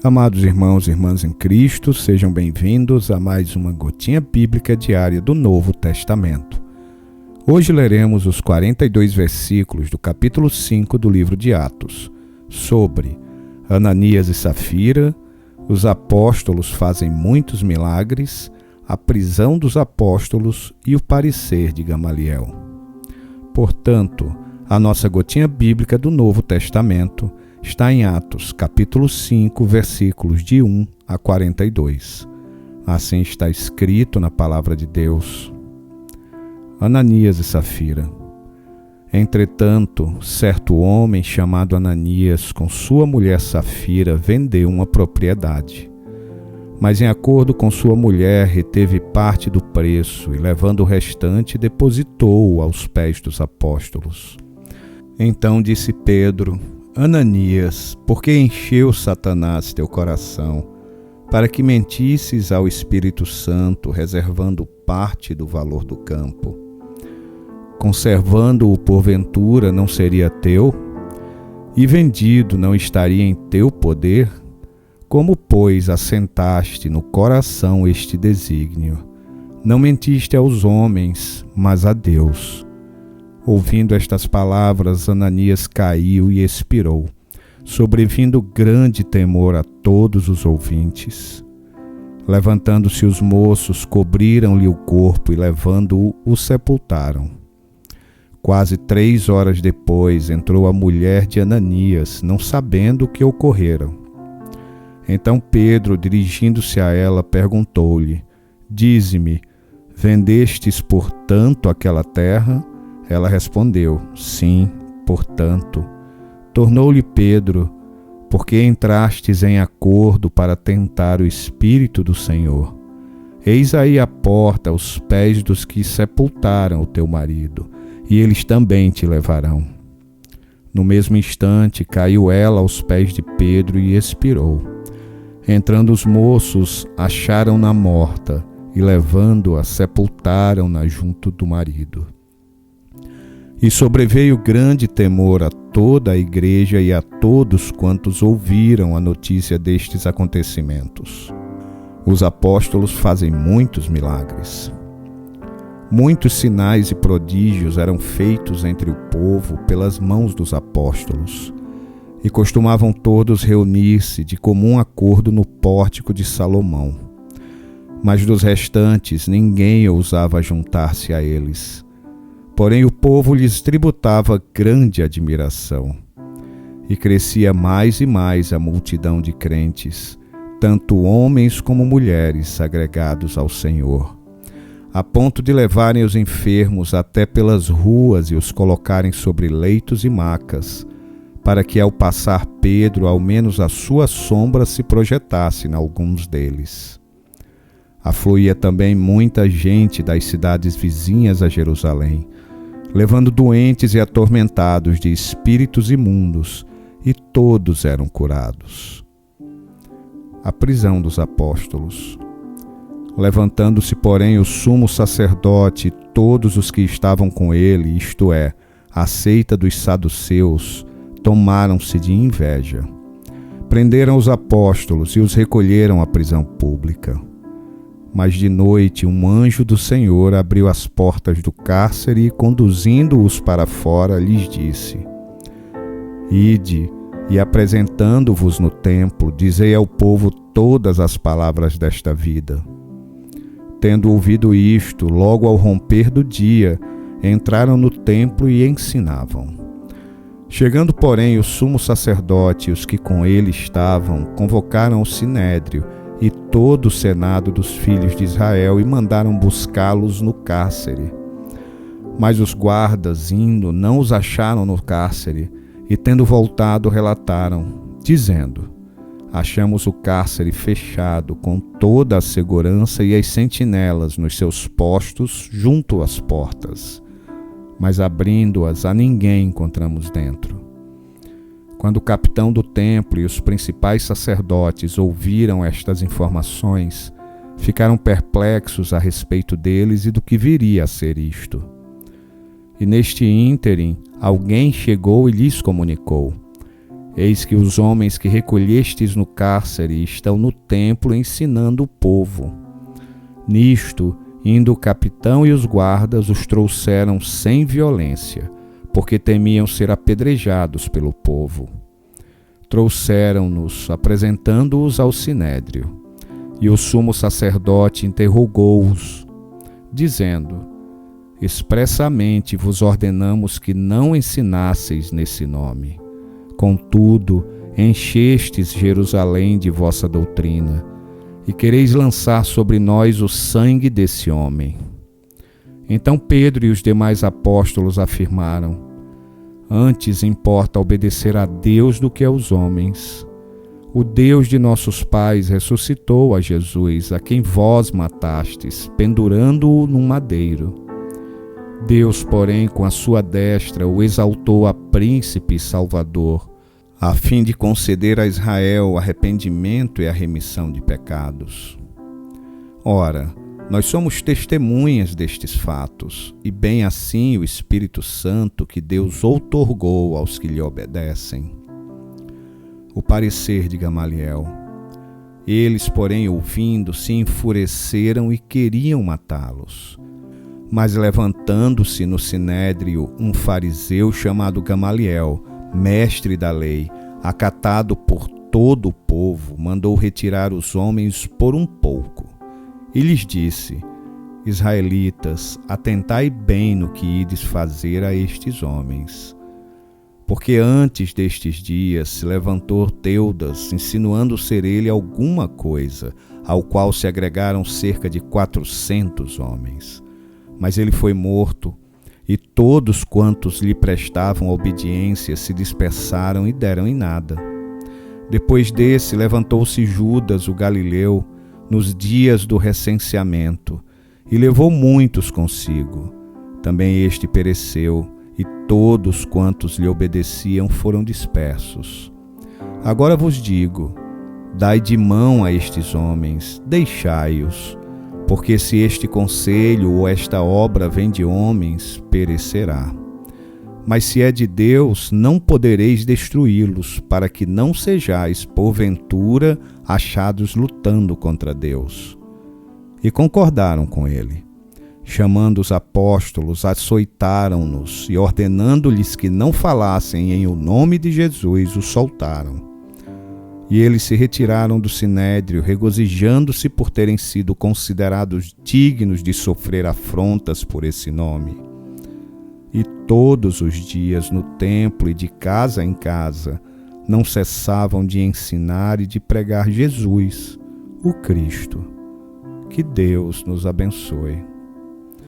Amados irmãos e irmãs em Cristo, sejam bem-vindos a mais uma gotinha bíblica diária do Novo Testamento. Hoje leremos os 42 versículos do capítulo 5 do livro de Atos, sobre Ananias e Safira, os apóstolos fazem muitos milagres, a prisão dos apóstolos e o parecer de Gamaliel. Portanto, a nossa gotinha bíblica do Novo Testamento está em Atos, capítulo 5, versículos de 1 a 42. Assim está escrito na palavra de Deus. Ananias e Safira. Entretanto, certo homem chamado Ananias, com sua mulher Safira, vendeu uma propriedade. Mas em acordo com sua mulher, reteve parte do preço e, levando o restante, depositou-o aos pés dos apóstolos. Então disse Pedro: Ananias, por que encheu Satanás teu coração, para que mentisses ao Espírito Santo, reservando parte do valor do campo? Conservando-o porventura não seria teu? E vendido não estaria em teu poder? Como, pois, assentaste no coração este desígnio? Não mentiste aos homens, mas a Deus. Ouvindo estas palavras, Ananias caiu e expirou, sobrevindo grande temor a todos os ouvintes. Levantando-se os moços, cobriram-lhe o corpo e, levando-o, o sepultaram. Quase 3 horas depois, entrou a mulher de Ananias, não sabendo o que ocorrera. Então Pedro, dirigindo-se a ela, perguntou-lhe: Dize-me, vendestes, portanto, aquela terra? Ela respondeu: Sim, portanto. Tornou-lhe Pedro: Por que entrastes em acordo para tentar o Espírito do Senhor? Eis aí a porta aos pés dos que sepultaram o teu marido, e eles também te levarão. No mesmo instante caiu ela aos pés de Pedro e expirou. Entrando os moços, acharam-na morta, e levando-a, sepultaram-na junto do marido. E sobreveio grande temor a toda a igreja e a todos quantos ouviram a notícia destes acontecimentos. Os apóstolos fazem muitos milagres. Muitos sinais e prodígios eram feitos entre o povo pelas mãos dos apóstolos, e costumavam todos reunir-se de comum acordo no pórtico de Salomão. Mas dos restantes ninguém ousava juntar-se a eles. Porém o povo lhes tributava grande admiração, e crescia mais e mais a multidão de crentes, tanto homens como mulheres agregados ao Senhor, a ponto de levarem os enfermos até pelas ruas e os colocarem sobre leitos e macas, para que ao passar Pedro, ao menos a sua sombra se projetasse em alguns deles. Afluía também muita gente das cidades vizinhas a Jerusalém, levando doentes e atormentados de espíritos imundos, e todos eram curados. A prisão dos apóstolos. Levantando-se, porém, o sumo sacerdote e todos os que estavam com ele, isto é, a seita dos saduceus, tomaram-se de inveja. Prenderam os apóstolos e os recolheram à prisão pública. Mas de noite um anjo do Senhor abriu as portas do cárcere e, conduzindo-os para fora, lhes disse: Ide, e apresentando-vos no templo, dizei ao povo todas as palavras desta vida. Tendo ouvido isto, logo ao romper do dia, entraram no templo e ensinavam. Chegando, porém, o sumo sacerdote e os que com ele estavam, convocaram o sinédrio e todo o senado dos filhos de Israel e mandaram buscá-los no cárcere. Mas os guardas, indo, não os acharam no cárcere, e tendo voltado, relataram, dizendo: Achamos o cárcere fechado, com toda a segurança e as sentinelas nos seus postos junto às portas. Mas abrindo-as, a ninguém encontramos dentro. Quando o capitão do templo e os principais sacerdotes ouviram estas informações, ficaram perplexos a respeito deles e do que viria a ser isto. E neste ínterim, alguém chegou e lhes comunicou: Eis que os homens que recolhestes no cárcere estão no templo ensinando o povo. Nisto, indo o capitão e os guardas, os trouxeram sem violência, porque temiam ser apedrejados pelo povo. Trouxeram-nos, apresentando-os ao sinédrio, e o sumo sacerdote interrogou-os, dizendo: expressamente vos ordenamos que não ensinasseis nesse nome. Contudo, enchestes Jerusalém de vossa doutrina, e quereis lançar sobre nós o sangue desse homem. Então Pedro e os demais apóstolos afirmaram: antes importa obedecer a Deus do que aos homens. O Deus de nossos pais ressuscitou a Jesus, a quem vós matastes, pendurando-o num madeiro. Deus, porém, com a sua destra, o exaltou a príncipe e salvador, a fim de conceder a Israel arrependimento e a remissão de pecados. Ora, nós somos testemunhas destes fatos, e bem assim o Espírito Santo que Deus outorgou aos que lhe obedecem. O parecer de Gamaliel. Eles, porém, ouvindo, se enfureceram e queriam matá-los. Mas levantando-se no sinédrio um fariseu chamado Gamaliel, mestre da lei, acatado por todo o povo, mandou retirar os homens por um pouco. E lhes disse: israelitas, atentai bem no que ides fazer a estes homens. Porque antes destes dias se levantou Teudas, insinuando ser ele alguma coisa, ao qual se agregaram cerca de 400 homens. Mas ele foi morto, e todos quantos lhe prestavam obediência se dispersaram e deram em nada. Depois desse levantou-se Judas, o Galileu, nos dias do recenseamento, e levou muitos consigo. Também este pereceu, e todos quantos lhe obedeciam foram dispersos. Agora vos digo: dai de mão a estes homens, deixai-os, porque se este conselho ou esta obra vem de homens, perecerá. Mas se é de Deus, não podereis destruí-los, para que não sejais, porventura, achados lutando contra Deus. E concordaram com ele. Chamando os apóstolos, açoitaram-nos e, ordenando-lhes que não falassem em o nome de Jesus, os soltaram. E eles se retiraram do sinédrio, regozijando-se por terem sido considerados dignos de sofrer afrontas por esse nome. E todos os dias no templo e de casa em casa não cessavam de ensinar e de pregar Jesus, o Cristo. Que Deus nos abençoe.